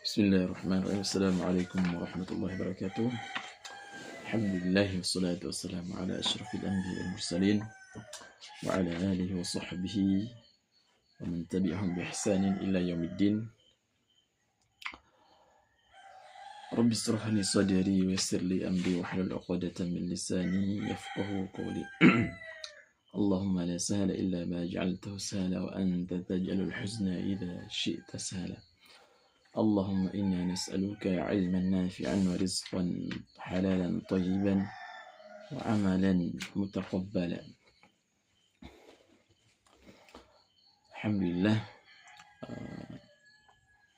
Bismillahirrahmanirrahim. Assalamualaikum warahmatullahi wabarakatuh. Alhamdulillah wassalatu wassalamu ala asyrafil anbiya wal mursalin wa ala alihi wa sahbihi wa man tabi'ahum bi ihsanin ila yaumiddin. Rabbi israh li sadri wa yassir li amri wa hlul 'uqdatam min lisani yafqahu qawli. Allahumma la sahla illa ma ja'altahu sahla wa anta taj'alul huzna idha syi'ta sahla. اللهم إنا نسألك علما نافعا ورزقا حلالا طيبا وعملا متقبلا. Alhamdulillah,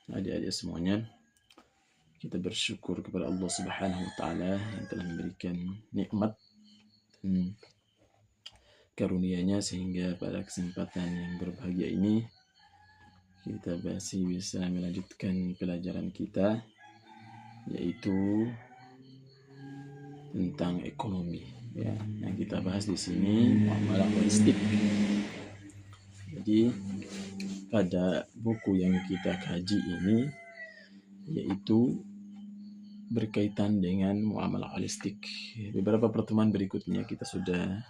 adik-adik semuanya, kita bersyukur kepada Allah Subhanahu wa Ta'ala yang telah memberikan nikmat dan karunia-Nya sehingga pada kesempatan yang berbahagia ini kita masih bisa melanjutkan pelajaran kita, yaitu tentang ekonomi. Ya, yang kita bahas di sini muamalah holistik. Jadi pada buku yang kita kaji ini, yaitu berkaitan dengan muamalah holistik. Beberapa pertemuan berikutnya kita sudah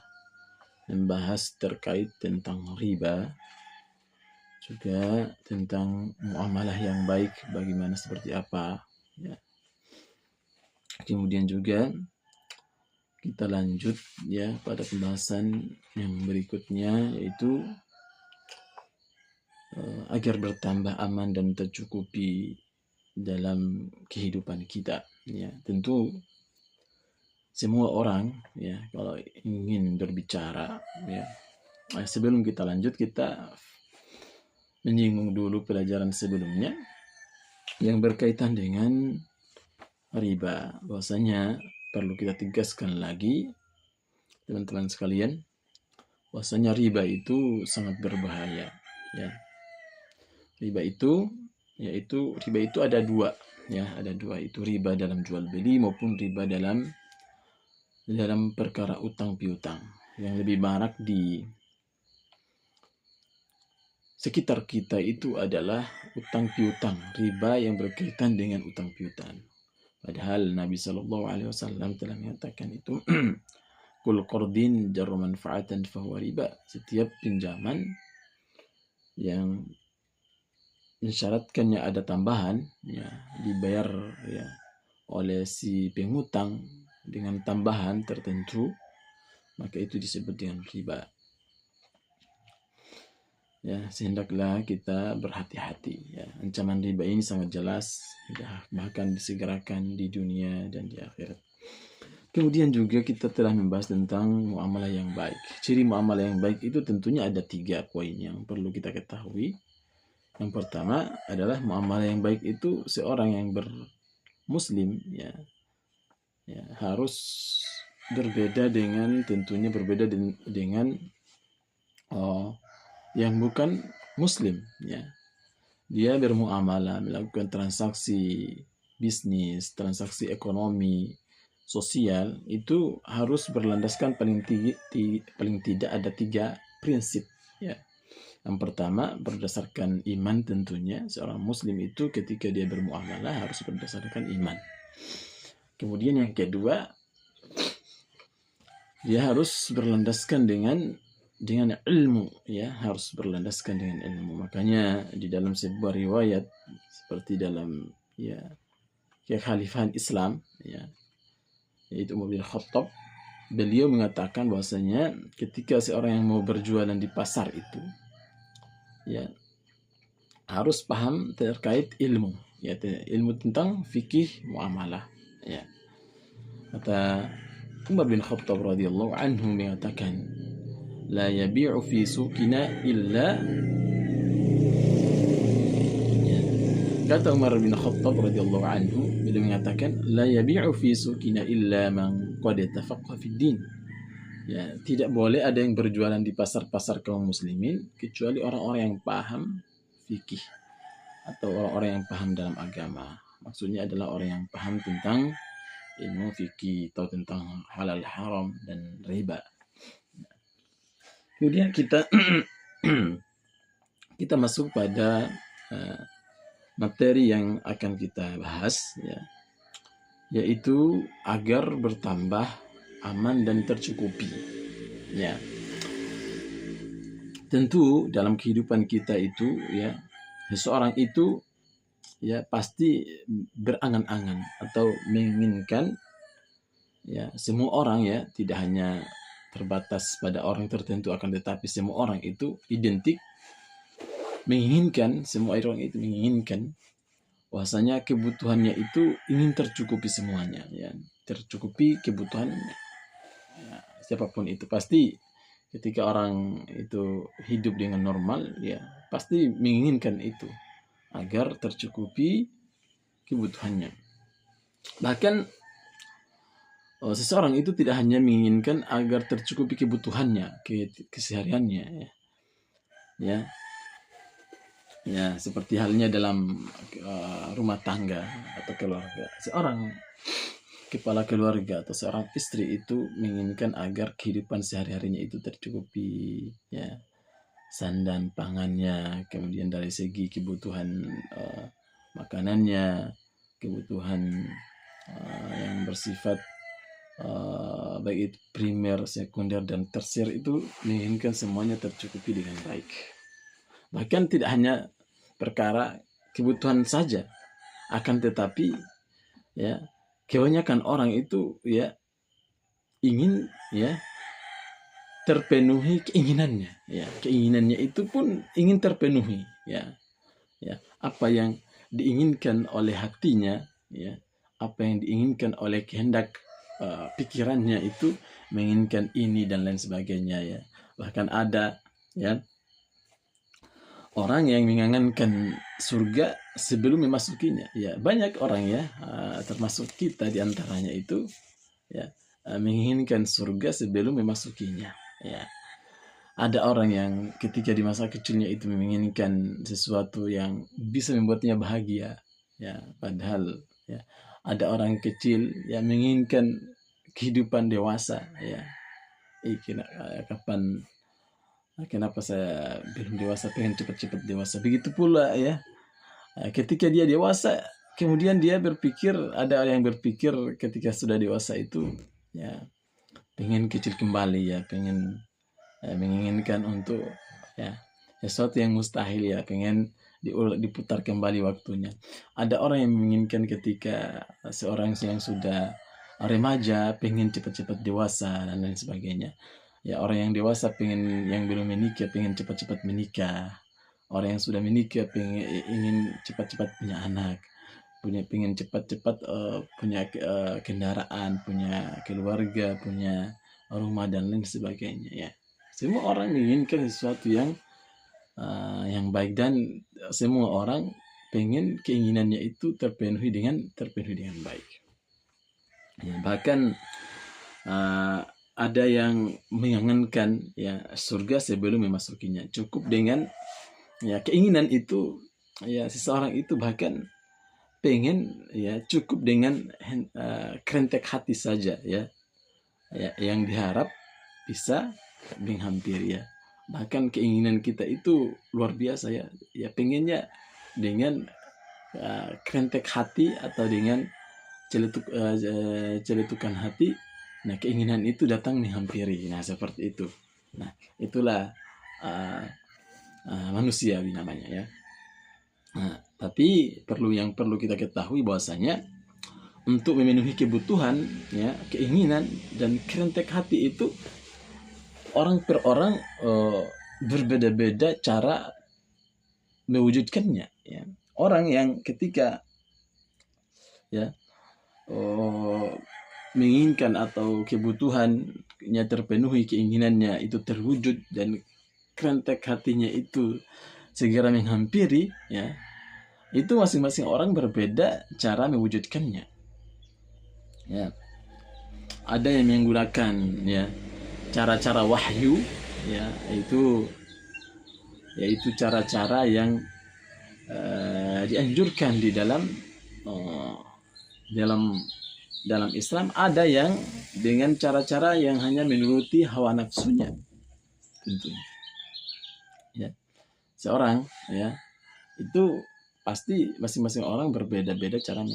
membahas terkait tentang riba, juga tentang muamalah yang baik, bagaimana seperti apa. Ya. Kemudian juga kita lanjut ya pada pembahasan yang berikutnya, yaitu agar bertambah aman dan tercukupi dalam kehidupan kita. Ya, tentu semua orang ya kalau ingin berbicara ya. Sebelum kita lanjut, kita menyinggung dulu pelajaran sebelumnya yang berkaitan dengan riba. Bahwasanya perlu kita tegaskan lagi, teman-teman sekalian, bahwasanya riba itu sangat berbahaya. Ya. Riba itu ada dua, ya, ada dua, itu riba dalam jual beli maupun riba dalam perkara utang piutang. Yang lebih marak di sekitar kita itu adalah utang piutang, riba yang berkaitan dengan utang piutang. Padahal Nabi Shallallahu Alaihi Wasallam telah mengatakan itu, kul qardin jarru manfaatan fahuwa riba. Setiap pinjaman yang mensyaratkannya ada tambahan, ya, dibayar ya oleh si pengutang dengan tambahan tertentu, maka itu disebut dengan riba. Ya, hendaklah kita berhati-hati. Ya, ancaman riba ini sangat jelas, bahkan disegerakan di dunia dan di akhirat. Kemudian juga kita telah membahas tentang muamalah yang baik. Ciri muamalah yang baik itu tentunya ada 3 poin yang perlu kita ketahui. Yang pertama adalah muamalah yang baik itu seorang yang bermuslim ya harus tentunya berbeda dengan yang bukan muslim ya. Dia bermuamalah, melakukan transaksi bisnis, transaksi ekonomi, sosial, itu harus berlandaskan paling tidak ada 3 prinsip ya. Yang pertama berdasarkan iman, tentunya seorang muslim itu ketika dia bermuamalah harus berdasarkan iman. Kemudian yang kedua, dia harus berlandaskan dengan ilmu ya, harus berlandaskan dengan ilmu. Makanya di dalam sebuah riwayat seperti dalam ya kekhalifahan Islam ya, yaitu Umar bin Khattab, beliau mengatakan bahwasanya ketika seorang yang mau berjualan di pasar itu ya harus paham terkait ilmu ya, ilmu tentang fikih muamalah ya. Kata Umar bin Khattab radhiyallahu anhu mengatakan, la yabi'u fi suqina illa ya. Kata Umar bin Khattab radhiyallahu anhu, beliau mengatakan, la yabi'u fi suqina illa man qad tafaqqa fid din. Ya, tidak boleh ada yang berjualan di pasar-pasar kaum muslimin kecuali orang-orang yang paham fikih atau orang-orang yang paham dalam agama. Maksudnya adalah orang yang paham tentang ilmu fikih atau tentang halal haram dan riba. Kemudian kita masuk pada materi yang akan kita bahas, ya, yaitu agar bertambah aman dan tercukupi. Ya, tentu dalam kehidupan kita itu, ya, seseorang itu, ya, pasti berangan-angan atau menginginkan, ya, semua orang, ya, tidak hanya terbatas pada orang tertentu, akan tetapi semua orang itu identik menginginkan, semua orang itu menginginkan bahwasanya kebutuhannya itu ingin tercukupi semuanya, ya, tercukupi kebutuhan, ya, siapapun itu. Pasti ketika orang itu hidup dengan normal, ya, pasti menginginkan itu agar tercukupi kebutuhannya. Bahkan seseorang itu tidak hanya menginginkan agar tercukupi kebutuhannya, kesehariannya, ya. Ya, ya, seperti halnya dalam rumah tangga atau keluarga. Seorang kepala keluarga atau seorang istri itu menginginkan agar kehidupan sehari-harinya itu tercukupi, ya, sandan pangannya, kemudian dari segi kebutuhan makanannya, kebutuhan yang bersifat baik itu primer, sekunder, dan tersier itu menginginkan semuanya tercukupi dengan baik. Bahkan tidak hanya perkara kebutuhan saja, akan tetapi, ya, kebanyakan orang itu, ya, ingin, ya, terpenuhi keinginannya, ya, keinginannya itu pun ingin terpenuhi, ya, ya, apa yang diinginkan oleh hatinya, ya, apa yang diinginkan oleh kehendak pikirannya itu menginginkan ini dan lain sebagainya, ya. Bahkan ada, ya, orang yang mengangankan surga sebelum memasukinya. Ya, banyak orang, ya, termasuk kita di antaranya itu, ya, menginginkan surga sebelum memasukinya. Ya, ada orang yang ketika di masa kecilnya itu menginginkan sesuatu yang bisa membuatnya bahagia. Ya, padahal, ya, ada orang kecil yang menginginkan kehidupan dewasa. Ya, kapan, kenapa saya belum dewasa, pengen cepat-cepat dewasa. Begitu pula, ya, ketika dia dewasa, kemudian dia berpikir, ada yang berpikir ketika sudah dewasa itu, ya, pengen kecil kembali, ya, pengen menginginkan untuk, ya, sesuatu yang mustahil, ya, pengen diputar kembali waktunya. Ada orang yang menginginkan ketika seorang yang sudah remaja pengen cepat-cepat dewasa dan lain sebagainya. Ya, orang yang dewasa pengen, yang belum menikah pengen cepat-cepat menikah. Orang yang sudah menikah ingin cepat-cepat punya anak, pengen cepat-cepat punya kendaraan, punya keluarga, punya rumah dan lain sebagainya, ya. Semua orang menginginkan sesuatu yang baik, dan semua orang pengen keinginannya itu terpenuhi dengan baik. Ya, bahkan ada yang mengangankan, ya, surga sebelum memasukinya. Cukup dengan, ya, keinginan itu, ya, seseorang itu bahkan pengen, ya, cukup dengan kerentek hati saja, ya, ya, yang diharap bisa menghampiri, ya. Bahkan keinginan kita itu luar biasa, ya, ya, pengennya dengan kerentek hati atau dengan celetukan hati. Nah, keinginan itu datang menghampiri. Nah, seperti itu. Nah, itulah manusia namanya, ya. Nah, tapi yang perlu kita ketahui bahwasanya untuk memenuhi kebutuhan, ya, keinginan dan kerentek hati itu orang per orang berbeda-beda cara mewujudkannya, ya. Orang yang ketika, ya, menginginkan atau kebutuhannya terpenuhi, keinginannya itu terwujud dan kerentek hatinya itu segera menghampiri, ya, itu masing-masing orang berbeda cara mewujudkannya, ya. Ada yang menggunakan, ya, cara-cara wahyu, ya, yaitu cara-cara yang dianjurkan di dalam Islam. Ada yang dengan cara-cara yang hanya menuruti hawa nafsunya, tentunya, ya. Seorang, ya, itu pasti masing-masing orang berbeda-beda cara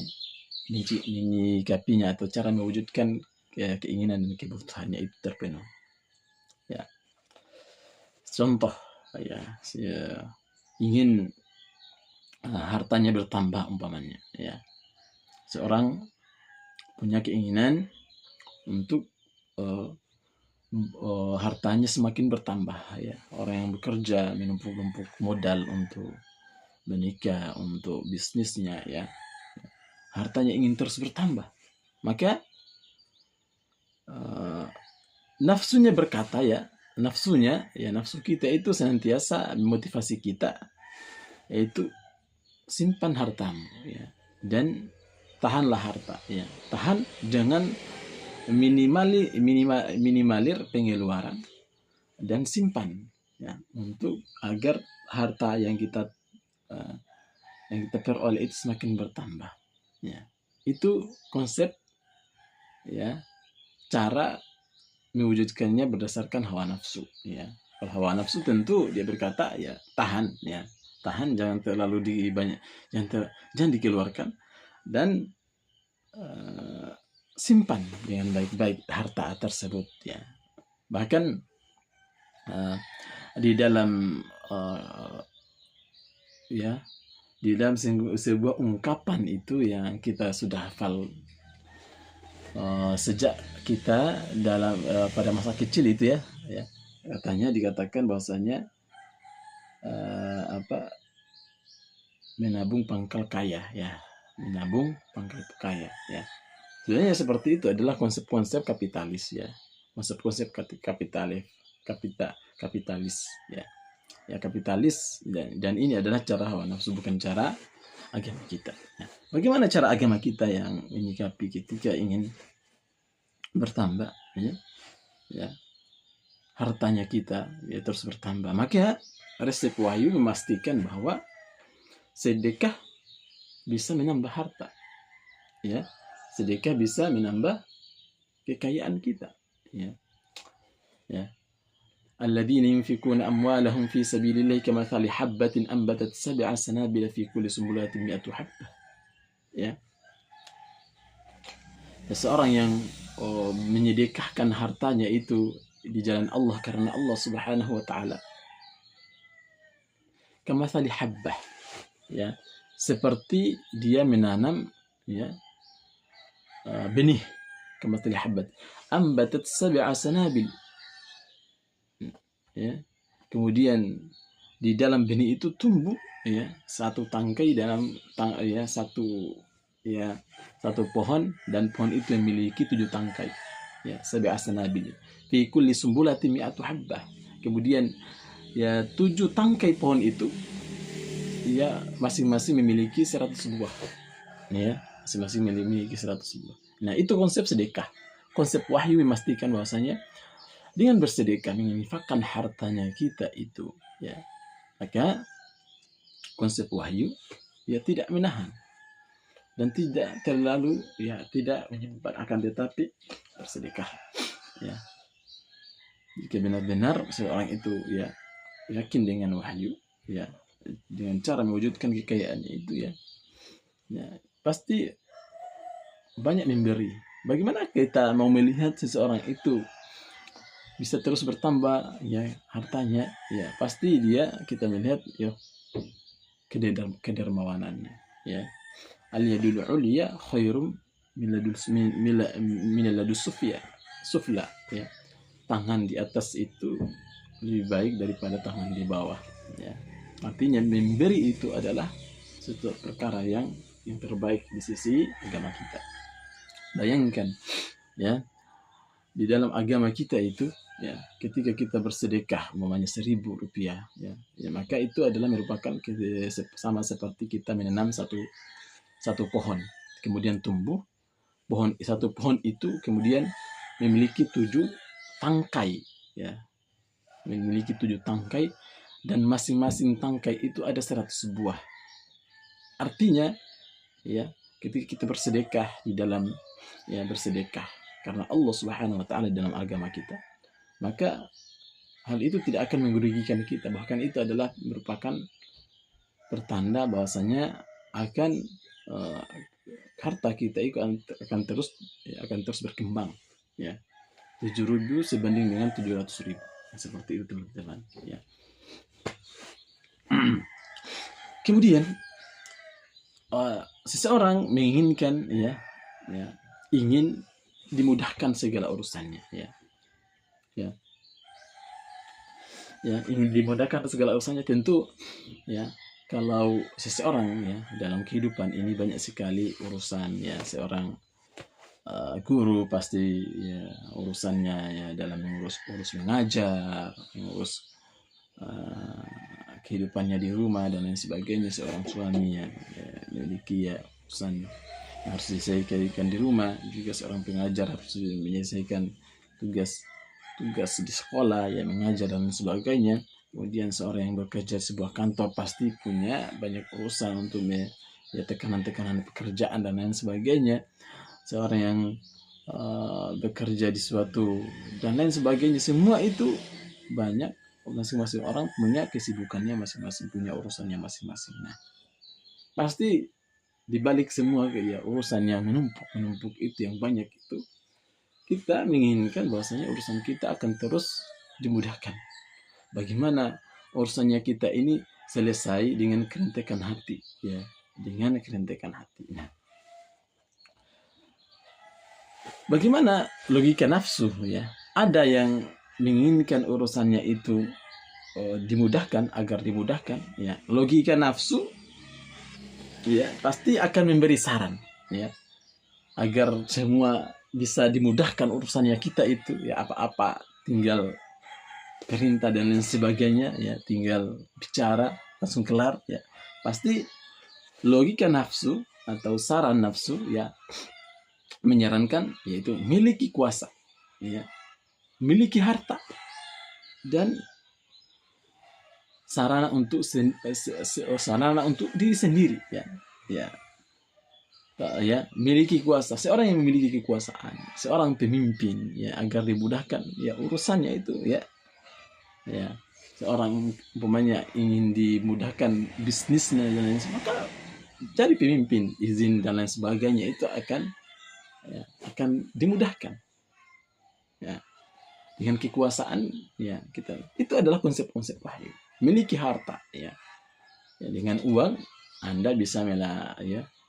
menyikapinya atau cara mewujudkan keinginan dan kebutuhannya itu terpenuhi. Ya, contoh ya, ingin hartanya bertambah umpamanya, ya. Seorang punya keinginan untuk hartanya semakin bertambah, ya. Orang yang bekerja menumpuk-numpuk modal untuk menikah, untuk bisnisnya, ya. Hartanya ingin terus bertambah, maka nafsunya berkata, nafsu kita itu senantiasa memotivasi kita, yaitu simpan hartamu, ya, dan tahanlah harta, ya. Tahan, jangan minimalir pengeluaran, dan simpan, ya, untuk agar harta yang kita peroleh itu semakin bertambah, ya. Itu konsep, ya, cara mewujudkannya berdasarkan hawa nafsu, ya. Kalau hawa nafsu tentu dia berkata, ya, tahan, ya, tahan, jangan terlalu jangan dikeluarkan, dan simpan dengan baik-baik harta tersebut, ya. Bahkan di dalam di dalam sebuah ungkapan itu yang kita sudah hafal sejak kita dalam pada masa kecil itu, ya, katanya dikatakan bahwasanya menabung pangkal kaya, ya, menabung pangkal kaya, ya. Sebenarnya seperti itu adalah konsep-konsep kapitalis, ya, konsep-konsep kapitalis, ya, kapitalis, dan ini adalah cara hawa nafsu, bukan cara agama kita. Nah, bagaimana cara agama kita yang menyikapi ketika ingin bertambah, ya, hartanya kita, ya, terus bertambah? Maka resep wahyu memastikan bahwa sedekah bisa menambah harta, ya, sedekah bisa menambah kekayaan kita, ya. Alladzina yunfikuna amwalahum fi sabilillahi kamathali habbatin ambatat sab'a sanabila fi kulli sumbulatin mi'atu habbah, ya. Seseorang yang menyedekahkan hartanya itu di jalan Allah karena Allah Subhanahu wa taala, kamathali habbah, ya, seperti dia menanam, ya, benih, kamathali habbat ambatat sab'a sanabil, ya, kemudian di dalam benih itu tumbuh, ya, satu tangkai dalam satu pohon, dan pohon itu memiliki 7 tangkai, ya, sab'a sanabil fi kulli sumbulatin mi'atu habbah. Kemudian, ya, 7 tangkai pohon itu, ya, masing-masing memiliki 100 buah, ya, masing-masing memiliki 100 buah. Nah, itu konsep sedekah. Konsep wahyu memastikan bahwasanya dengan bersedekah, menginfakkan hartanya kita itu, ya, maka konsep wahyu, ya, tidak menahan dan tidak terlalu, ya, tidak menyebabkan, akan tetapi bersedekah, ya, jika benar-benar seorang itu, ya, yakin dengan wahyu, ya, dengan cara mewujudkan kekayaannya itu, ya, pasti banyak memberi. Bagaimana kita mau melihat seseorang itu bisa terus bertambah, ya, hartanya, ya, pasti kita melihat, ya, kedermawanannya, ya. Al-yadul ulya khairum min ladus sufla, ya. Tangan di atas itu lebih baik daripada tangan di bawah, ya. Artinya memberi itu adalah suatu perkara yang terbaik di sisi agama kita. Bayangkan, ya, di dalam agama kita itu, ya, ketika kita bersedekah umpamanya 1.000 rupiah, ya, maka itu adalah merupakan sama seperti kita menanam satu pohon, kemudian tumbuh satu pohon itu kemudian memiliki 7 tangkai, ya, memiliki 7 tangkai, dan masing-masing tangkai itu ada 100 buah. Artinya, ya, ketika kita bersedekah di dalam, ya, bersedekah karena Allah Subhanahu wa taala dalam agama kita, maka hal itu tidak akan merugikan kita, bahkan itu adalah merupakan pertanda bahwasanya akan harta kita itu akan terus berkembang, ya. 7.000 sebanding dengan 700.000, seperti itu teman-teman, ya. Kemudian seseorang menginginkan, ya, ingin dimudahkan segala urusannya, ya, ingin dimudahkan segala urusannya, tentu, ya. Kalau seseorang, ya, dalam kehidupan ini banyak sekali urusan, ya, seorang guru pasti, ya, urusannya, ya, dalam mengurus mengajar, mengurus kehidupannya di rumah dan lain sebagainya. Seorang suami, ya, memiliki, ya, urusan yang harus diselesaikan di rumah. Juga seorang pengajar harus menyelesaikan tugas di sekolah, ya, mengajar dan sebagainya. Kemudian seorang yang bekerja di sebuah kantor pasti punya banyak urusan untuk, ya, tekanan-tekanan pekerjaan dan lain sebagainya. Seorang yang bekerja di suatu dan lain sebagainya, semua itu banyak, masing-masing orang punya kesibukannya masing-masing, punya urusannya masing-masing. Nah, pasti dibalik semua, ya, urusan yang menumpuk itu yang banyak itu, kita menginginkan bahwasanya urusan kita akan terus dimudahkan. Bagaimana urusannya kita ini selesai dengan kerentekan hati, ya, dengan kerentekan hati. Nah, bagaimana logika nafsu, ya? Ada yang menginginkan urusannya itu dimudahkan, agar dimudahkan, ya. Logika nafsu, ya, pasti akan memberi saran, ya, agar semua bisa dimudahkan urusannya kita itu, ya, apa-apa tinggal perintah dan lain sebagainya, ya, tinggal bicara langsung kelar, ya. Pasti logika nafsu atau saran nafsu, ya, menyarankan yaitu miliki kuasa, ya, miliki harta dan sarana untuk diri sendiri, ya, ya, miliki kuasa. Seorang yang memiliki kekuasaan, seorang pemimpin, ya, agar dimudahkan, ya, urusannya itu, ya, seorang umpamanya ingin dimudahkan bisnisnya dan lain sebagainya, maka cari pemimpin, izin dan lain sebagainya, itu akan dimudahkan, ya, dengan kekuasaan, ya, kita. Itu adalah konsep-konsep wahyu. Miliki harta, ya, dengan uang Anda bisa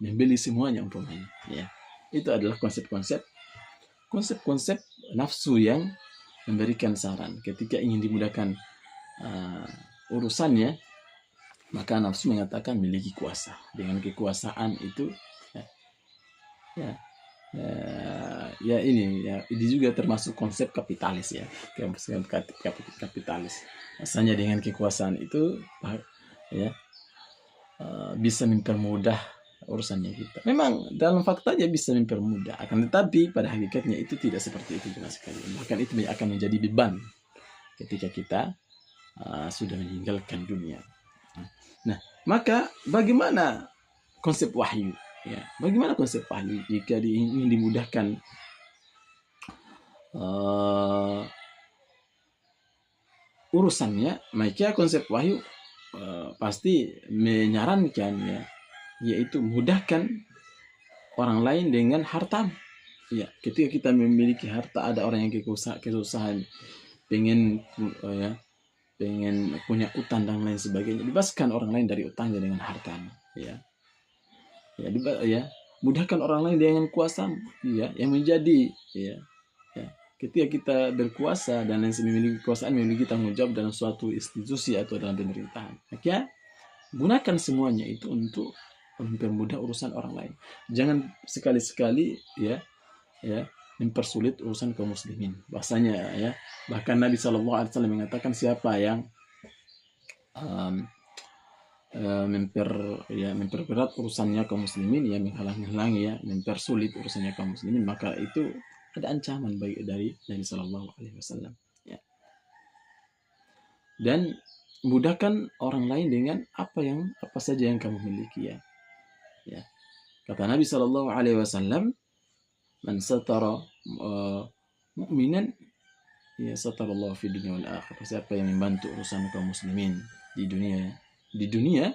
membeli semuanya umpamanya, ya. Itu adalah konsep-konsep nafsu yang memberikan saran ketika ingin dimudahkan urusannya, maka nafsu mengatakan miliki kuasa. Dengan kekuasaan itu, ini juga termasuk konsep kapitalis, ya, kapitalis. Rasanya dengan kekuasaan itu, ya, bisa mempermudah urusannya kita. Memang dalam faktanya bisa mempermudah, akan tetapi pada hakikatnya itu tidak seperti itu sama sekali. Bahkan itu akan menjadi beban ketika kita sudah meninggalkan dunia. Nah, maka bagaimana konsep wahyu? Ya, bagaimana konsep wahyu jika ingin dimudahkan urusannya? Maka konsep wahyu pasti menyarankan, ya, yaitu mudahkan orang lain dengan harta. Ya, ketika kita memiliki harta, ada orang yang kesusahan, pengen punya utang dan lain sebagainya, bebaskan orang lain dari utangnya dengan hartanya, ya, mudahkan orang lain dengan kuasa, ya, yang menjadi, ya, ketika kita berkuasa dan lain sebagainya, memiliki kekuasaan, memiliki tanggung jawab dalam suatu institusi atau dalam pemerintahan, maka gunakan semuanya itu untuk mempermudah urusan orang lain. Jangan sekali-sekali, ya, mempersulit urusan kaum muslimin. Bahasanya, ya, bahkan Nabi SAW mengatakan siapa yang memperberat urusannya kaum muslimin, ya, menghalang-halangi, ya, mempersulit urusannya kaum muslimin, maka itu ada ancaman baik dari Nabi SAW, ya. Dan mudahkan orang lain dengan apa saja yang kamu miliki, ya. Kata Nabi SAW, man satara mu'minan, ya, satarallahu fi dunya wal akhirah. Siapa yang membantu urusan kaum muslimin di dunia,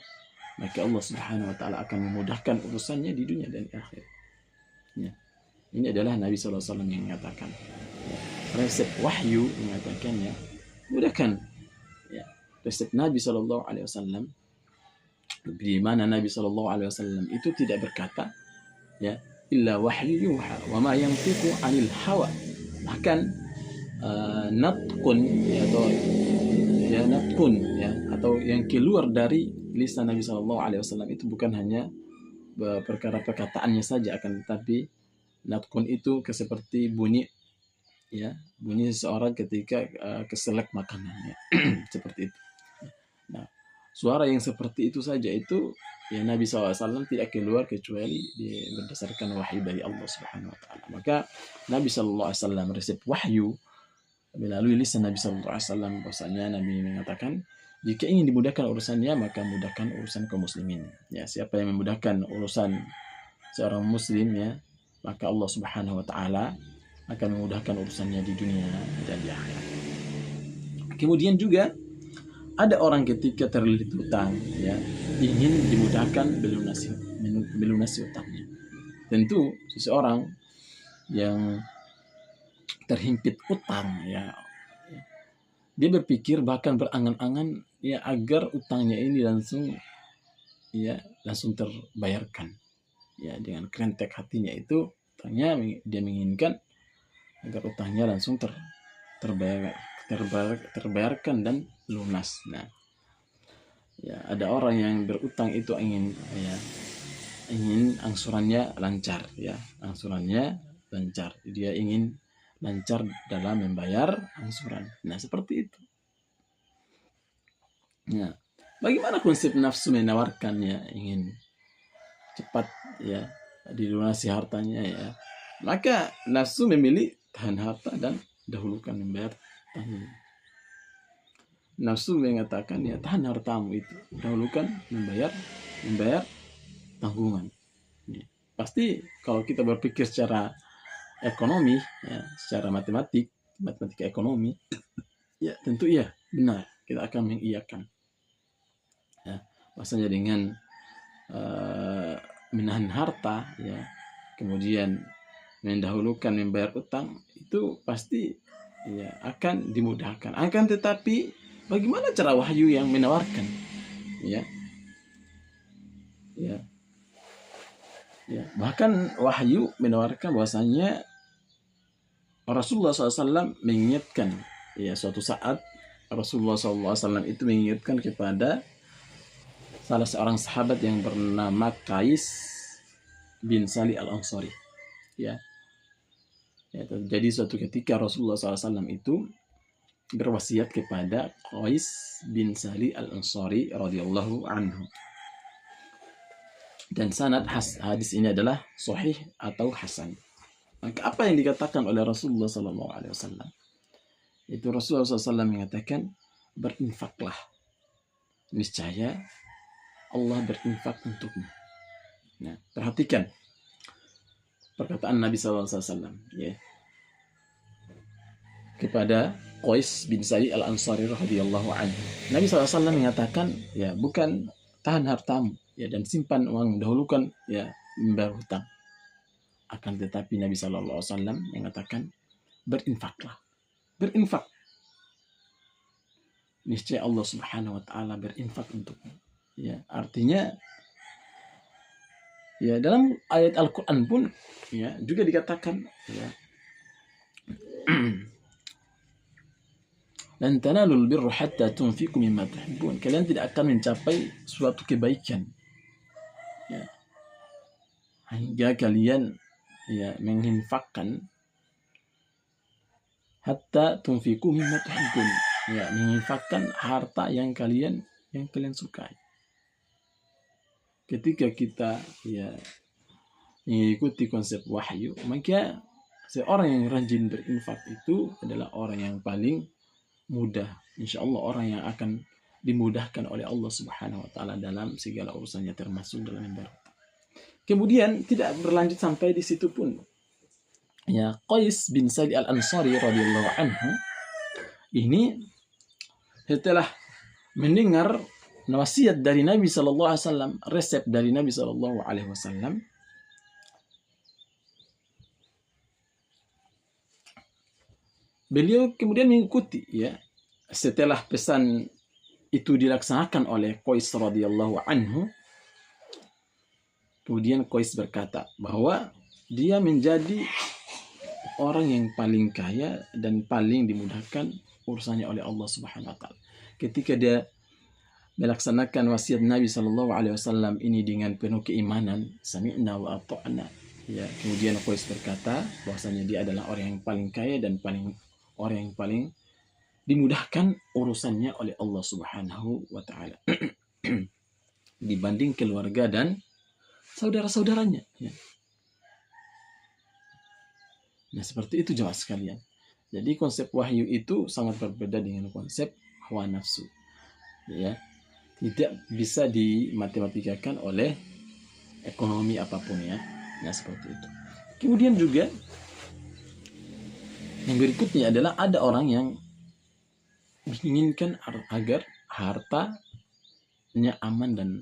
maka Allah Subhanahu wa taala akan memudahkan urusannya di dunia dan di akhirat. Ya. Ini adalah Nabi SAW yang mengatakan. Ya. Resep wahyu mengatakan ya, mudahkan. Ya. Resep Nabi SAW di mana Nabi SAW itu tidak berkata ya illa wahyu yuha wa ma yantiqu 'anil hawa. Bahkan natqun ya, atau yang keluar dari lisan Nabi SAW itu bukan hanya perkara perkataannya saja, akan tetapi natqun itu seperti bunyi seseorang ketika keselak makanannya seperti itu. Nah, suara yang seperti itu saja itu ya Nabi SAW tidak keluar kecuali berdasarkan wahyu dari Allah Subhanahu wa taala. Maka Nabi SAW resep wahyu melalui lisan Nabi SAW, bahwasanya Nabi mengatakan jika ingin dimudahkan urusannya maka mudahkan urusan kaum muslimin. Ya, siapa yang memudahkan urusan seorang muslim ya, maka Allah Subhanahu wa taala akan memudahkan urusannya di dunia dan di akhirat. Kemudian juga ada orang ketika terlilit hutang ya, ingin dimudahkan melunasi hutangnya. Tentu seseorang yang terhimpit utang ya, dia berpikir bahkan berangan-angan ya agar utangnya ini langsung terbayarkan ya, dengan kerentek hatinya itu utangnya dia menginginkan agar utangnya langsung terbayarkan dan lunas. Nah, ya ada orang yang berutang itu ingin angsurannya lancar ya, dia ingin lancar dalam membayar angsuran. Nah, seperti itu. Nah, bagaimana konsep nafsu menawarkannya ingin cepat ya dilunasi hartanya ya, maka nafsu memilih tahan harta dan dahulukan membayar tanggungan. Nafsu mengatakan ya tahan hartamu itu, dahulukan membayar tanggungan. Ya. Pasti kalau kita berpikir secara ekonomi ya, secara matematika ekonomi ya tentu iya benar, kita akan mengiyakan ya, bahwasanya dengan menahan harta ya, kemudian mendahulukan membayar utang itu pasti ya akan dimudahkan. Akan tetapi bagaimana cara wahyu yang menawarkan ya bahkan wahyu menawarkan bahwasanya Rasulullah SAW mengingatkan ya, suatu saat Rasulullah SAW itu mengingatkan kepada salah seorang sahabat yang bernama Qais bin Salih al-Ansari ya. Jadi suatu ketika Rasulullah SAW itu berwasiat kepada Qais bin Salih al-Ansari radhiyallahu anhu. Dan sanad hadis ini adalah sahih atau hasan. Maka apa yang dikatakan oleh Rasulullah SAW? Itu Rasulullah SAW mengatakan, berinfaklah. Niscaya Allah berinfak untukmu. Nah, perhatikan perkataan Nabi SAW ya, kepada Qais bin Salih al-Ansari radhiyallahu anhu. Nabi SAW mengatakan ya bukan tahan hartamu ya dan simpan uang, dahulukan ya membayar hutang. Akan tetapi Nabi SAW mengatakan berinfaklah. Berinfak. Niscaya Allah Subhanahu wa taala berinfak untukmu. Ya, artinya ya dalam ayat Al-Qur'an pun ya juga dikatakan ya lan tanalul birra hatta tunfiqu mimma tuhibbun. Kalian tidak akan mencapai suatu kebaikan ya hingga kalian ya menginfakkan hatta tunfiqu mimma tuhibbun, ya menginfakkan harta yang kalian sukai. Ketika kita ya mengikuti konsep wahyu, maka seorang yang rajin berinfak itu adalah orang yang paling mudah, insyaallah orang yang akan dimudahkan oleh Allah Subhanahu wa taala dalam segala urusannya, termasuk dalam membayar. Kemudian tidak berlanjut sampai di situ pun. Ya, Qais bin Salih al-Ansari radhiyallahu anhu ini setelah mendengar wasiat dari Nabi Sallallahu Alaihi Wasallam, resep dari Nabi Sallallahu Alaihi Wasallam, beliau kemudian mengikuti, ya, setelah pesan itu dilaksanakan oleh Qais radhiyallahu anhu. Kemudian Qais berkata bahwa dia menjadi orang yang paling kaya dan paling dimudahkan urusannya oleh Allah Subhanahu wa taala. Ketika dia melaksanakan wasiat Nabi Shallallahu alaihi wasallam ini dengan penuh keimanan, sami'na wa ata'na. Ya, kemudian Qais berkata bahwasanya dia adalah orang yang paling kaya dan orang yang paling dimudahkan urusannya oleh Allah Subhanahu wa taala dibanding keluarga dan saudara-saudaranya, ya. Nah, seperti itu jemaah sekalian. Jadi konsep wahyu itu sangat berbeda dengan konsep hawa nafsu. Ya, tidak bisa dimatematika oleh ekonomi apapun, ya. Nah, seperti itu. Kemudian juga yang berikutnya adalah ada orang yang menginginkan agar hartanya aman,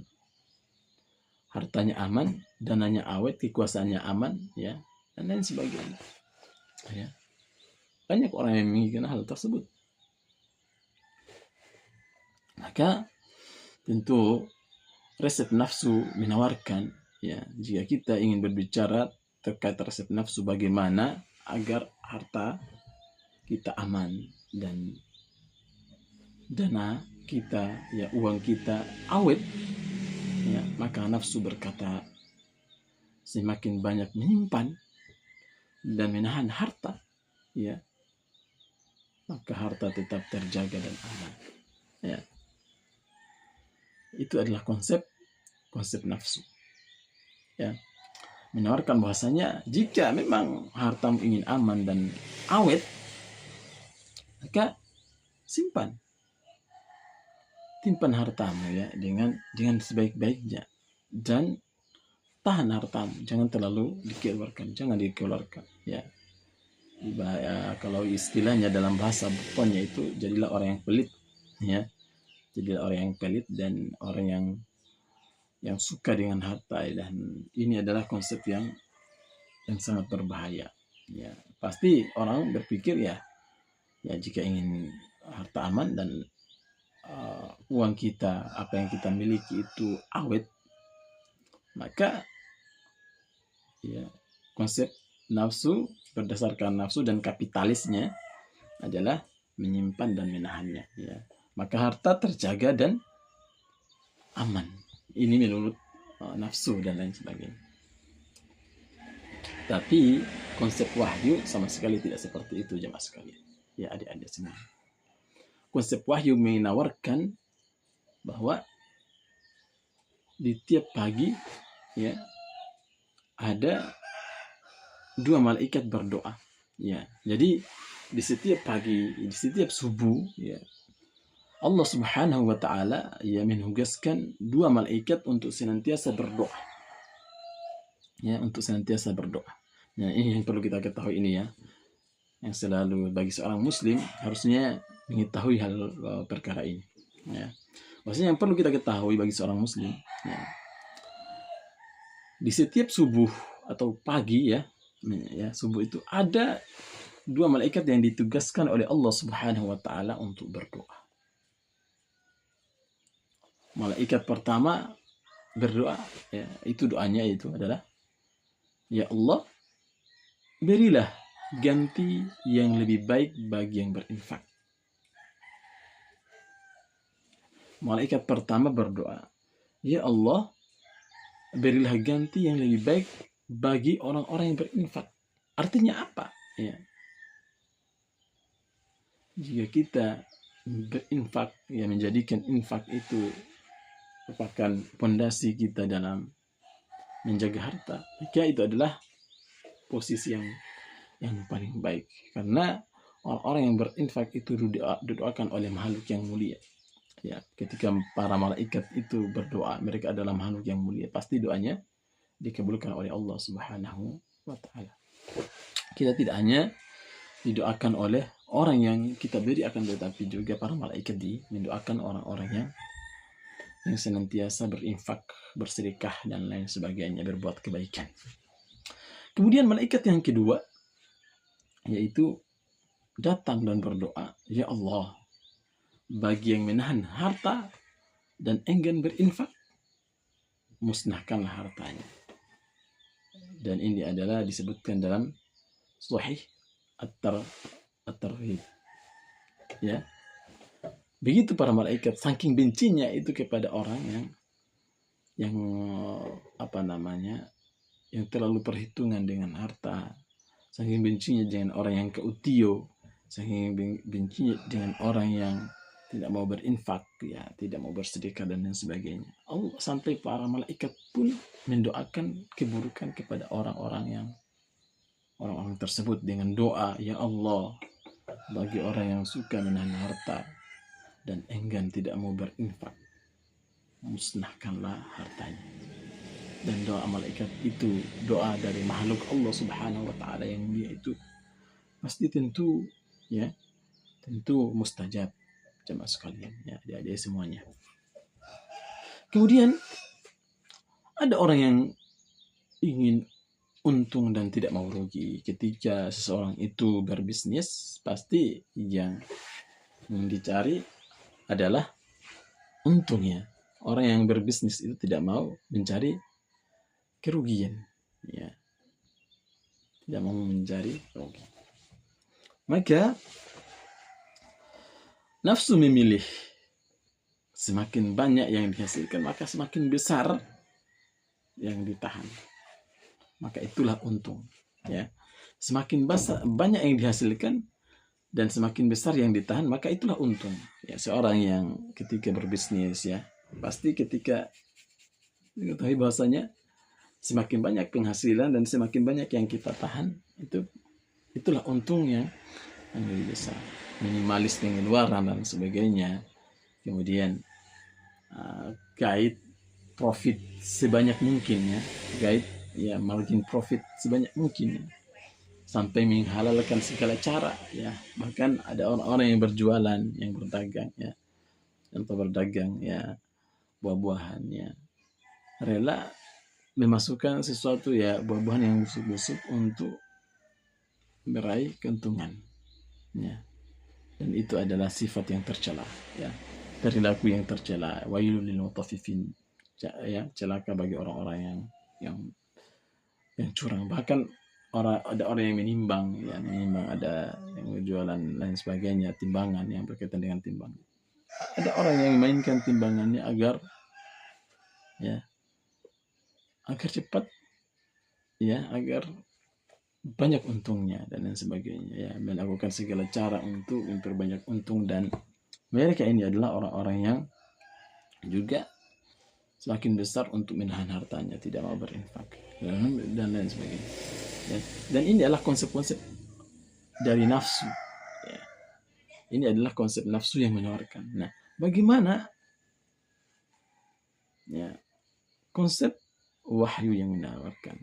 dananya awet, kekuasaannya aman, ya, dan lain sebagainya. Ya. Banyak orang yang menginginkan hal tersebut. Maka tentu resep nafsu menawarkan, ya, jika kita ingin berbicara terkait resep nafsu bagaimana agar harta kita aman dan dana kita, ya, uang kita awet, ya, maka nafsu berkata semakin banyak menyimpan dan menahan harta, ya, maka harta tetap terjaga dan aman, ya. Itu adalah konsep nafsu, ya, menawarkan bahwasanya jika memang hartamu ingin aman dan awet, maka simpan hartamu, ya, dengan sebaik-baiknya, dan tahan hartamu, jangan dikeluarkan, ya. Kalau istilahnya dalam bahasa Butonnya itu, jadilah orang yang pelit, ya, jadilah orang yang pelit dan orang yang suka dengan harta, dan ini adalah konsep yang sangat berbahaya, ya. Pasti orang berpikir, ya jika ingin harta aman dan uang kita, apa yang kita miliki itu awet, maka, ya, konsep nafsu, berdasarkan nafsu dan kapitalisnya adalah menyimpan dan menahannya, ya. Maka harta terjaga dan aman. Ini menurut nafsu dan lain sebagainya. Tapi konsep wahyu sama sekali tidak seperti itu, jemaah sekalian. Ya, adik-adik semua. Konsep wahyu menawarkan bahwa di tiap pagi, ya, ada dua malaikat berdoa, ya. Jadi di setiap pagi, di setiap subuh, ya, Allah Subhanahu wa taala, ya, menugaskan dua malaikat untuk senantiasa berdoa. Ya, untuk senantiasa berdoa. Nah, ini yang perlu kita ketahui ini, ya. Yang selalu bagi seorang muslim harusnya mengetahui hal perkara ini, ya. Maksudnya yang perlu kita ketahui bagi seorang muslim, ya, di setiap subuh atau pagi, ya, subuh itu ada dua malaikat yang ditugaskan oleh Allah Subhanahu wa taala untuk berdoa. Malaikat pertama berdoa, ya, itu doanya itu adalah, ya Allah, berilah ganti yang lebih baik bagi yang berinfak. Malaikat pertama berdoa, ya Allah, berilah ganti yang lebih baik bagi orang-orang yang berinfak. Artinya apa? Ya, jika kita berinfak, ya, menjadikan infak itu merupakan pondasi kita dalam menjaga harta, maka itu adalah posisi yang paling baik. Karena orang-orang yang berinfak itu didoakan oleh makhluk yang mulia. Ya, ketika para malaikat itu berdoa, mereka adalah makhluk yang mulia, pasti doanya dikabulkan oleh Allah Subhanahu wa taala. Kita tidak hanya didoakan oleh orang yang kita beri, akan tetapi juga para malaikat mendoakan orang-orang yang senantiasa berinfak, bersedekah dan lain sebagainya, berbuat kebaikan. Kemudian malaikat yang kedua yaitu datang dan berdoa, ya Allah, bagi yang menahan harta dan enggan berinfak, musnahkanlah hartanya. Dan ini adalah disebutkan dalam Sahih At-Targhib. Ya. Begitu para malaikat saking bencinya itu kepada orang yang yang terlalu perhitungan dengan harta, saking bencinya dengan orang yang keutio, saking bencinya dengan orang yang tidak mau berinfak, ya, tidak mau bersedekah dan lain sebagainya. Allah sampai para malaikat pun mendoakan keburukan kepada orang-orang tersebut dengan doa, ya Allah, bagi orang yang suka menahan harta dan enggan tidak mau berinfak, musnahkanlah hartanya. Dan doa malaikat itu, doa dari makhluk Allah Subhanahu wa taala yang mulia itu pasti tentu mustajab, jemaah sekalian, ya, adik-adik semuanya. Kemudian ada orang yang ingin untung dan tidak mau rugi. Ketika seseorang itu berbisnis, pasti yang dicari adalah untungnya. Orang yang berbisnis itu tidak mau mencari kerugian, ya, tidak mau mencari rugi. Maka nafsu memilih, semakin banyak yang dihasilkan maka semakin besar yang ditahan, maka itulah untung, ya. Semakin banyak yang dihasilkan dan semakin besar yang ditahan, maka itulah untung, ya. Seorang yang ketika berbisnis, ya, pasti ketika mengetahui bahwasanya semakin banyak penghasilan dan semakin banyak yang kita tahan, itulah untung yang lebih besar. Minimalis pengeluaran dan sebagainya. Kemudian guide profit sebanyak mungkin, ya, guide, ya, margin profit sebanyak mungkin, ya, sampai menghalalkan segala cara, ya. Bahkan ada orang-orang yang berjualan, yang berdagang, ya, atau berdagang, ya, buah-buahan, ya, rela memasukkan sesuatu, ya, buah-buahan yang busuk-busuk untuk meraih keuntungan, ya. Dan itu adalah sifat yang tercela, ya, perilaku yang tercela. Wailul lil mutaffifin, ya, celaka bagi orang-orang yang curang. Bahkan ada orang yang menimbang, ada yang jualan lain sebagainya, timbangan yang berkaitan dengan timbangan. Ada orang yang memainkan timbangannya agar cepat, ya, agar banyak untungnya dan lain sebagainya, ya, melakukan segala cara untuk memperbanyak untung. Dan mereka ini adalah orang-orang yang juga semakin besar untuk menahan hartanya, tidak mau berinfak dan lain sebagainya, ya. Dan ini adalah konsep-konsep dari nafsu, ya. Ini adalah konsep nafsu yang menawarkan. Nah, bagaimana, ya, konsep wahyu yang menawarkan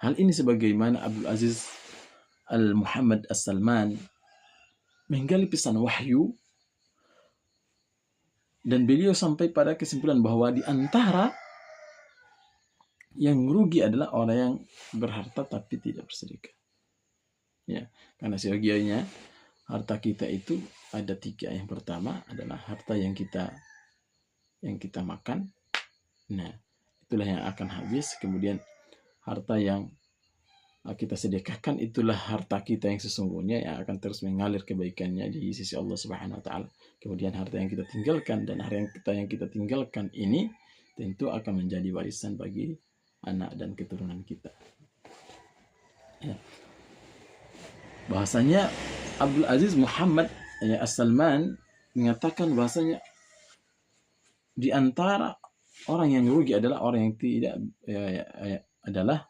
hal ini? Sebagaimana Abdul Aziz Al-Muhammad As-Salman menggali pesan wahyu, dan beliau sampai pada kesimpulan bahwa di antara yang rugi adalah orang yang berharta tapi tidak bersedekah, ya. Karena sebagiannya harta kita itu ada 3. Yang pertama adalah harta yang kita makan, nah, itulah yang akan habis. Kemudian harta yang kita sedekahkan, itulah harta kita yang sesungguhnya, yang akan terus mengalir kebaikannya di sisi Allah Subhanahu wa taala. Kemudian harta yang kita tinggalkan, dan harta yang kita tinggalkan ini tentu akan menjadi warisan bagi anak dan keturunan kita, ya. Bahasanya Abdul Aziz Muhammad, ya, As-Salman mengatakan bahasanya di antara orang yang rugi adalah orang yang tidak, adalah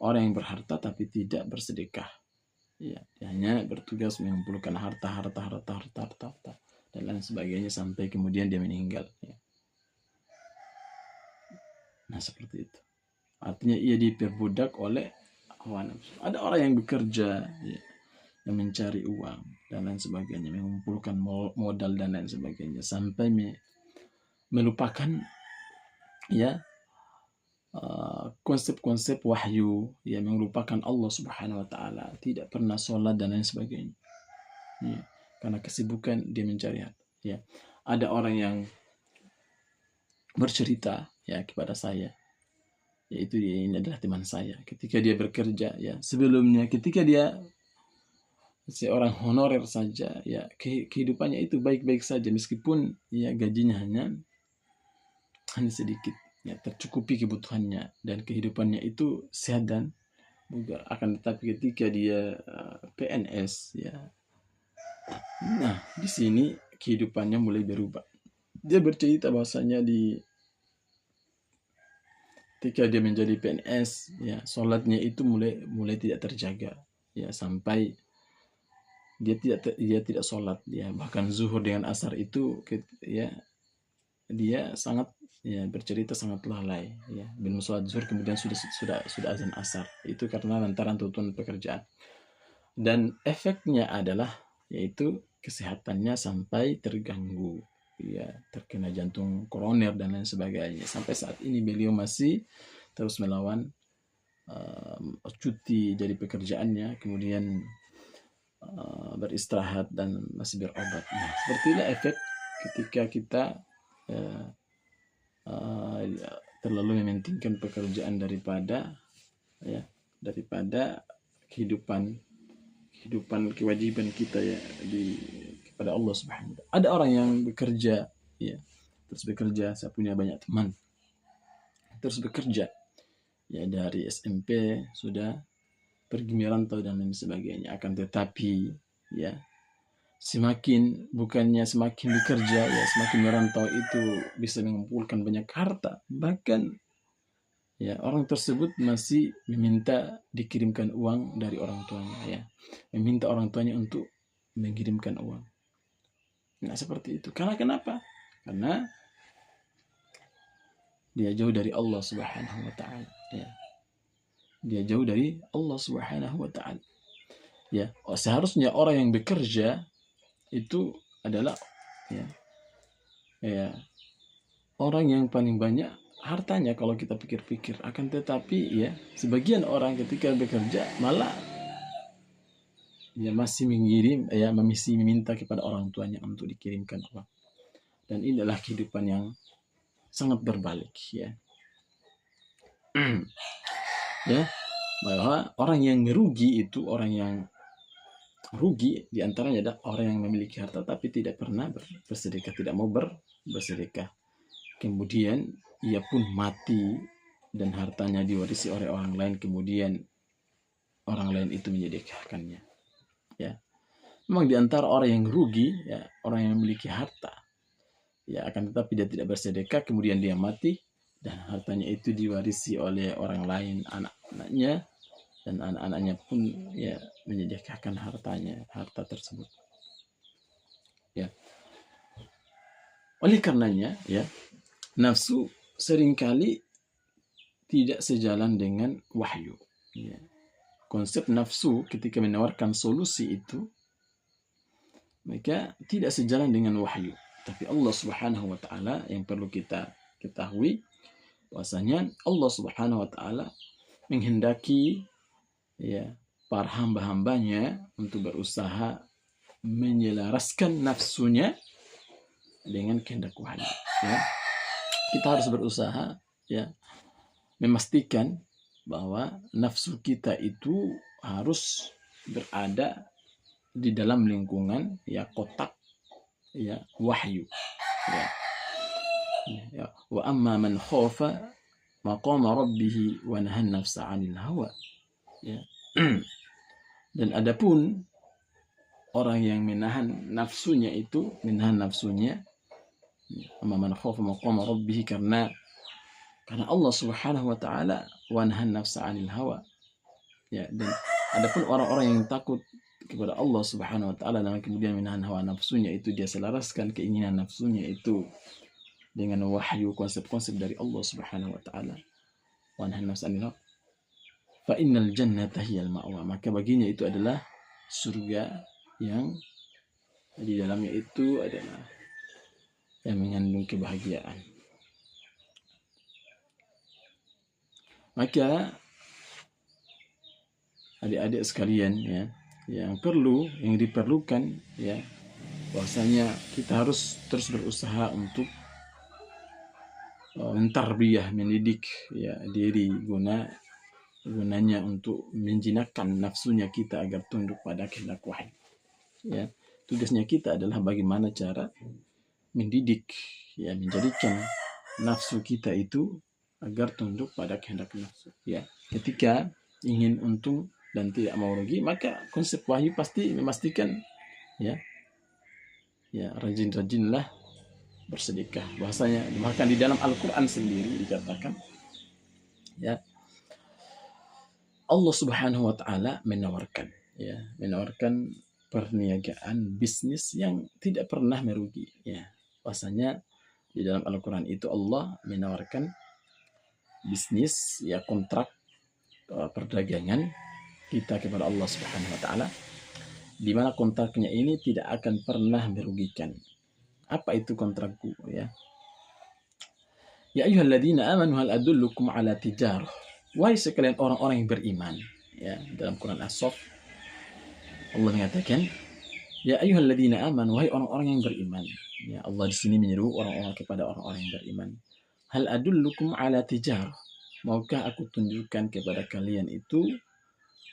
orang yang berharta tapi tidak bersedekah, ya, hanya bertugas mengumpulkan harta dan lain sebagainya sampai kemudian dia meninggal, ya. Nah, seperti itu. Artinya ia diperbudak oleh hawa nafsu. Ada orang yang bekerja, ya, yang mencari uang dan lain sebagainya, mengumpulkan modal dan lain sebagainya sampai melupakan ya konsep-konsep wahyu, ya melupakan Allah Subhanahu wa taala, tidak pernah sholat dan lain sebagainya. Ya, karena kesibukan dia mencari harta. Ya. Ada orang yang bercerita ya kepada saya, yaitu ini adalah teman saya. Ketika dia bekerja ya, sebelumnya ketika dia seorang honorer saja ya, kehidupannya itu baik-baik saja meskipun ya gajinya hanya sedikit, ya tercukupi kebutuhannya dan kehidupannya itu sehat dan bugar. Akan tetapi ketika dia PNS ya, nah di sini kehidupannya mulai berubah. Dia bercerita bahwasanya ketika dia menjadi PNS ya, sholatnya itu mulai tidak terjaga ya, sampai dia tidak sholat ya, bahkan zuhur dengan asar itu ya dia sangat ya bercerita sangat lalai ya, belum sholat zuhur kemudian sudah azan asar, itu karena lantaran tuntutan pekerjaan. Dan efeknya adalah yaitu kesehatannya sampai terganggu ya, terkena jantung koroner dan lain sebagainya. Sampai saat ini beliau masih terus melawan cuti dari pekerjaannya, kemudian beristirahat dan masih berobat. Nah, sepertilah efek ketika kita terlalu mementingkan pekerjaan daripada kehidupan kewajiban kita ya kepada Allah Subhanahu wa taala. Ada orang yang bekerja ya, terus bekerja, saya punya banyak teman terus bekerja ya, dari SMP sudah pergi merantau dan lain sebagainya. Akan tetapi ya, bukannya semakin bekerja ya, semakin merantau itu bisa mengumpulkan banyak harta, bahkan ya orang tersebut masih meminta dikirimkan uang dari orang tuanya ya, meminta orang tuanya untuk mengirimkan uang. Nah seperti itu. Karena kenapa? Karena dia jauh dari Allah Subhanahu wa taala ya. Dia jauh dari Allah Subhanahu wa taala. Ya, seharusnya orang yang bekerja itu adalah ya orang yang paling banyak hartanya kalau kita pikir-pikir. Akan tetapi ya, sebagian orang ketika bekerja malah ya masih meminta kepada orang tuanya untuk dikirimkan uang. Dan ini adalah kehidupan yang sangat berbalik ya. Ya, bahwa orang yang merugi itu, orang yang rugi diantaranya adalah orang yang memiliki harta tapi tidak pernah bersedekah, tidak mau bersedekah. Kemudian ia pun mati dan hartanya diwarisi oleh orang lain, kemudian orang lain itu menyedekahkannya. Ya, memang diantara orang yang rugi ya, orang yang memiliki harta ya, akan tetapi dia tidak bersedekah, kemudian dia mati dan hartanya itu diwarisi oleh orang lain, anak-anaknya, dan anak-anaknya pun ya menyedekahkan harta tersebut. Ya. Oleh karenanya ya, nafsu seringkali tidak sejalan dengan wahyu. Ya. Konsep nafsu ketika menawarkan solusi itu, maka tidak sejalan dengan wahyu. Tapi Allah Subhanahu wa taala yang perlu kita ketahui bahwasanya Allah Subhanahu wa taala menghendaki ya para hamba-hambanya untuk berusaha menyelaraskan nafsunya dengan kehendak wahyu ya. Kita harus berusaha ya memastikan bahwa nafsu kita itu harus berada di dalam lingkungan ya kotak ya wahyu ya. Ya. Wa amma man khafa maqama rabbih wa nahan nafsa 'anil hawa ya. Dan adapun orang yang menahan nafsunya amma man khafa maqama rabbih, karena Allah Subhanahu wa taala wa nahan nafsa 'anil hawa ya. Dan adapun orang-orang yang takut kepada Allah Subhanahu wa taala dan kemudian menahan hawa nafsunya itu, dia selaraskan keinginan nafsunya itu dengan wahyu, konsep-konsep dari Allah Subhanahu wa taala. Wa nahan nafsa 'anil hawa fa innal jannata hiyal ma'wa, maka baginya itu adalah surga yang di dalamnya itu adalah yang mengandung kebahagiaan. Maka adik-adik sekalian ya, yang diperlukan ya, bahwasanya kita harus terus berusaha untuk mentarbiyah, mendidik ya diri gunanya untuk menjinakkan nafsunya kita agar tunduk pada kehendak wahyu. Ya, tugasnya kita adalah bagaimana cara mendidik ya, menjadikan nafsu kita itu agar tunduk pada kehendak nafsu ya. Ketika ingin untung dan tidak mau rugi, maka konsep wahyu pasti memastikan ya rajin-rajinlah bersedekah. Bahasanya bahkan di dalam Al-Qur'an sendiri dikatakan ya, Allah Subhanahu wa taala menawarkan perniagaan bisnis yang tidak pernah merugi ya. Bahasanya di dalam Al-Qur'an itu Allah menawarkan bisnis ya, kontrak perdagangan kita kepada Allah Subhanahu wa taala, di mana kontraknya ini tidak akan pernah merugikan. Apa itu kontrakku ya? Ya ayyuhalladzina amanu hal adullukum ala tijarah. Wahai sekalian orang-orang yang beriman ya, dalam Quran As-Saff Allah mengatakan ya ayyuhalladzina amanu, wahai orang-orang yang beriman. Ya, Allah di sini menyeru orang-orang kepada orang-orang yang beriman. Hal adullukum ala tijarah. Maukah aku tunjukkan kepada kalian itu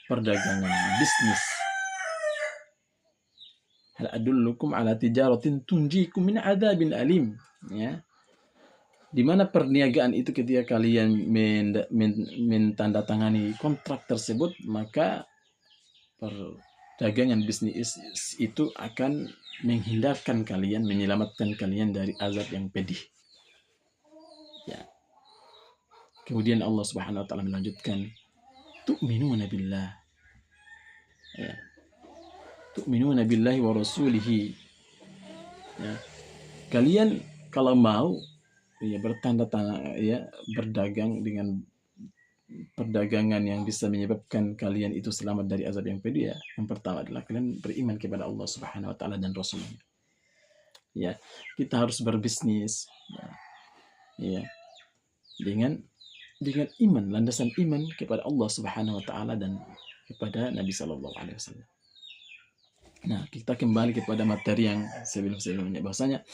perdagangan bisnis. Hal adullukum ala tijaratin tunjikum min adzabin alim ya. Di mana perniagaan itu ketika kalian mentandatangani kontrak tersebut, maka perdagangan bisnis itu akan menghindarkan kalian, menyelamatkan kalian dari azab yang pedih. Ya. Kemudian Allah Subhanahu wa taala melanjutkan, tu'minuna billah. Ya. Tu'minuna billahi wa rasulihi. Ya. Kalian kalau mau ya berdagang dengan perdagangan yang bisa menyebabkan kalian itu selamat dari azab yang pedih ya. Yang pertama adalah kalian beriman kepada Allah Subhanahu wa taala dan Rasulnya. Ya, kita harus berbisnis ya, dengan iman, landasan iman kepada Allah Subhanahu wa taala dan kepada Nabi sallallahu alaihi wasallam. Nah, kita kembali kepada materi yang sebelum-sebelumnya, bahwasanya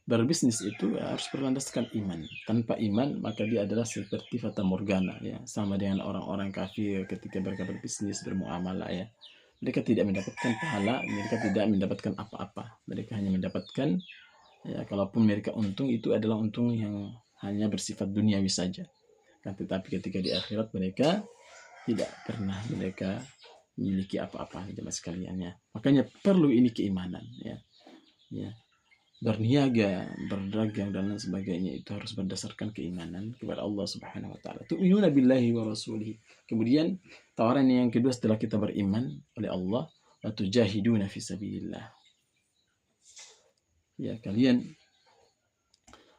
berbisnis itu harus berlandaskan iman. Tanpa iman maka dia adalah seperti fata morgana ya, sama dengan orang-orang kafir ketika mereka berbisnis, bermuamalah ya. Mereka tidak mendapatkan pahala, mereka tidak mendapatkan apa-apa. Mereka hanya mendapatkan ya, kalaupun mereka untung itu adalah untung yang hanya bersifat duniawi saja. Kan tetapi ketika di akhirat mereka tidak pernah mereka memiliki apa-apa jemaah sekalian ya. Makanya perlu ini keimanan ya. Ya. Berniaga, berdagang dan lain sebagainya itu harus berdasarkan keimanan kepada Allah Subhanahu wa taala. Tu'minuna billahi wa rasulihi. Kemudian tawaran yang kedua setelah kita beriman oleh Allah, wa tujahiduna fi sabilillah. Ya, kalian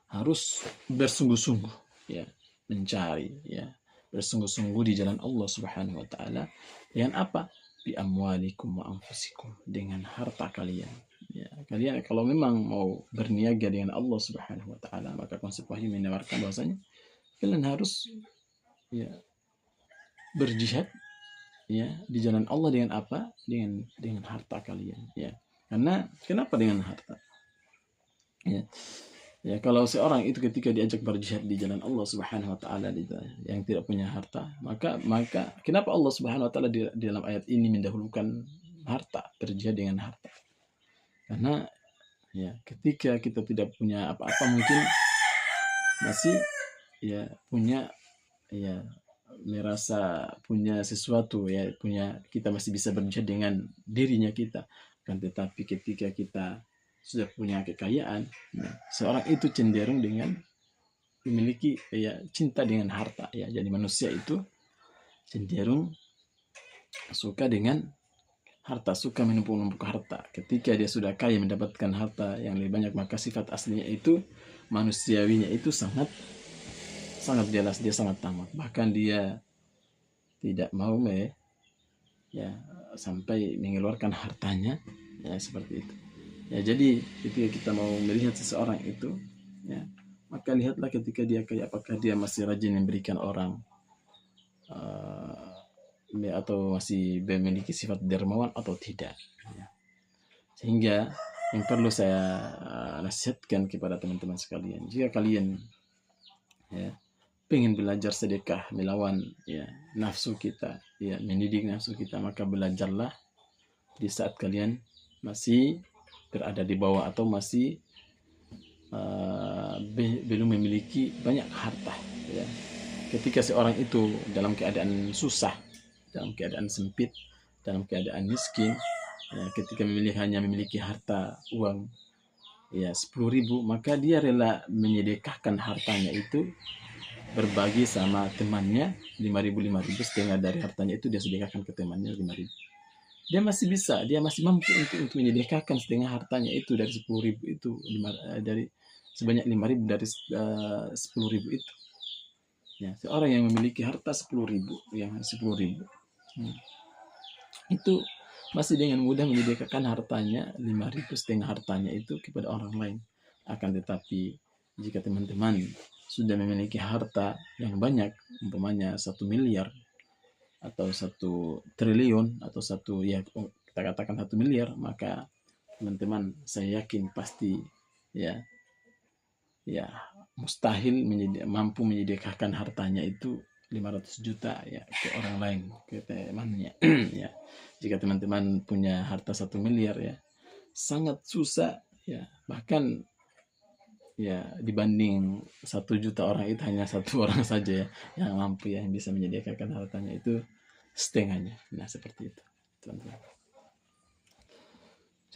harus bersungguh-sungguh ya, mencari ya, bersungguh-sungguh di jalan Allah Subhanahu wa taala. Dengan apa? Bi amwalikum wa anfusikum, dengan harta kalian. Ya, kalian kalau memang mau berniaga dengan Allah Subhanahu wa taala, maka konsep wahyu menawarkan bahwasanya kalian harus ya berjihad ya di jalan Allah dengan apa? Dengan harta kalian ya. Karena kenapa dengan harta? Ya. Ya, kalau seorang itu ketika diajak berjihad di jalan Allah Subhanahu wa taala yang tidak punya harta, maka kenapa Allah Subhanahu wa taala di dalam ayat ini mendahulukan harta, berjihad dengan harta? Karena ya ketika kita tidak punya apa-apa mungkin masih ya punya ya merasa punya sesuatu ya, kita masih bisa berjihad dengan dirinya kita. Kan tetapi ketika kita sudah punya kekayaan, seorang itu cenderung dengan memiliki ya cinta dengan harta ya. Jadi manusia itu cenderung suka dengan harta, suka menumpuk-numpuk harta. Ketika dia sudah kaya mendapatkan harta yang lebih banyak, maka sifat aslinya itu manusiawinya itu sangat jelas, dia sangat tamak. Bahkan dia tidak mau ya sampai mengeluarkan hartanya ya, seperti itu. Ya, jadi ketika kita mau melihat seseorang itu, ya, maka lihatlah ketika dia kaya, apakah dia masih rajin memberikan orang, atau masih memiliki sifat dermawan atau tidak. Ya. Sehingga yang perlu saya nasihatkan kepada teman-teman sekalian, jika kalian ya pengen belajar sedekah, melawan ya nafsu kita, ya mendidik nafsu kita, maka belajarlah di saat kalian masih berada di bawah atau masih belum memiliki banyak harta. Ya. Ketika seorang itu dalam keadaan susah, dalam keadaan sempit, dalam keadaan miskin, ya, ketika hanya memiliki harta uang ya 10.000, maka dia rela menyedekahkan hartanya itu, berbagi sama temannya 5.000, setengah dari hartanya itu dia sedekahkan ke temannya 5.000. Dia masih bisa, dia masih mampu untuk menyedekahkan setengah hartanya itu dari 10.000 itu, dari sebanyak 5.000 dari 10.000 itu. Ya, seorang yang memiliki harta 10.000, itu masih dengan mudah menyedekahkan hartanya 5.000, setengah hartanya itu kepada orang lain. Akan tetapi jika teman-teman sudah memiliki harta yang banyak, umpamanya 1 miliar atau 1 triliun atau kita katakan 1 miliar, maka teman-teman saya yakin pasti ya mustahil mampu menyedekahkan hartanya itu 500 juta ya ke orang lain, ke temannya. Ya, jika teman-teman punya harta 1 miliar ya sangat susah ya, bahkan ya dibanding 1 juta orang itu hanya 1 orang saja ya yang mampu, yang bisa menyediakan hartanya itu setengahnya. Nah, seperti itu teman-teman.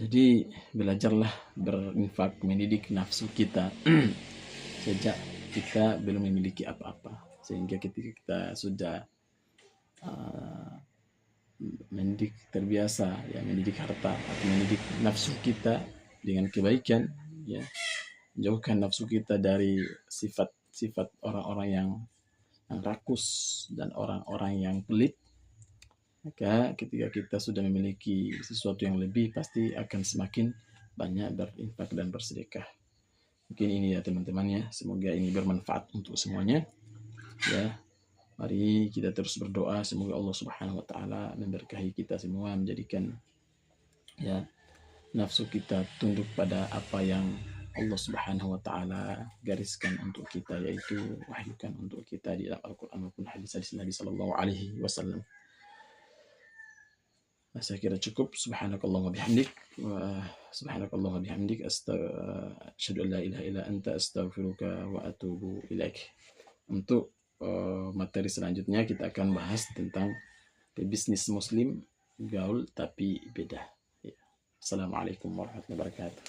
Jadi belajarlah berinfak, mendidik nafsu kita sejak kita belum memiliki apa-apa, sehingga ketika kita sudah mendidik, terbiasa ya mendidik harta atau mendidik nafsu kita dengan kebaikan, ya jauhkan nafsu kita dari sifat-sifat orang-orang yang rakus dan orang-orang yang pelit, maka ketika kita sudah memiliki sesuatu yang lebih, pasti akan semakin banyak berinfak dan bersedekah. Mungkin ini ya teman-teman ya, semoga ini bermanfaat untuk semuanya ya. Mari kita terus berdoa, semoga Allah Subhanahu wa taala memberkahi kita semua, menjadikan ya nafsu kita tunduk pada apa yang Allah Subhanahu wa taala gariskan untuk kita, yaitu wahyukan untuk kita di dalam Al-Qur'an maupun hadis-hadis Nabi sallallahu alaihi wasallam. Saya kira cukup. Subhanakallahumma bihamdik asyhadu an la ilaha illa anta astaghfiruka wa atubu ilaik. Untuk materi selanjutnya kita akan bahas tentang bisnis muslim, gaul tapi beda. Assalamualaikum warahmatullahi wabarakatuh.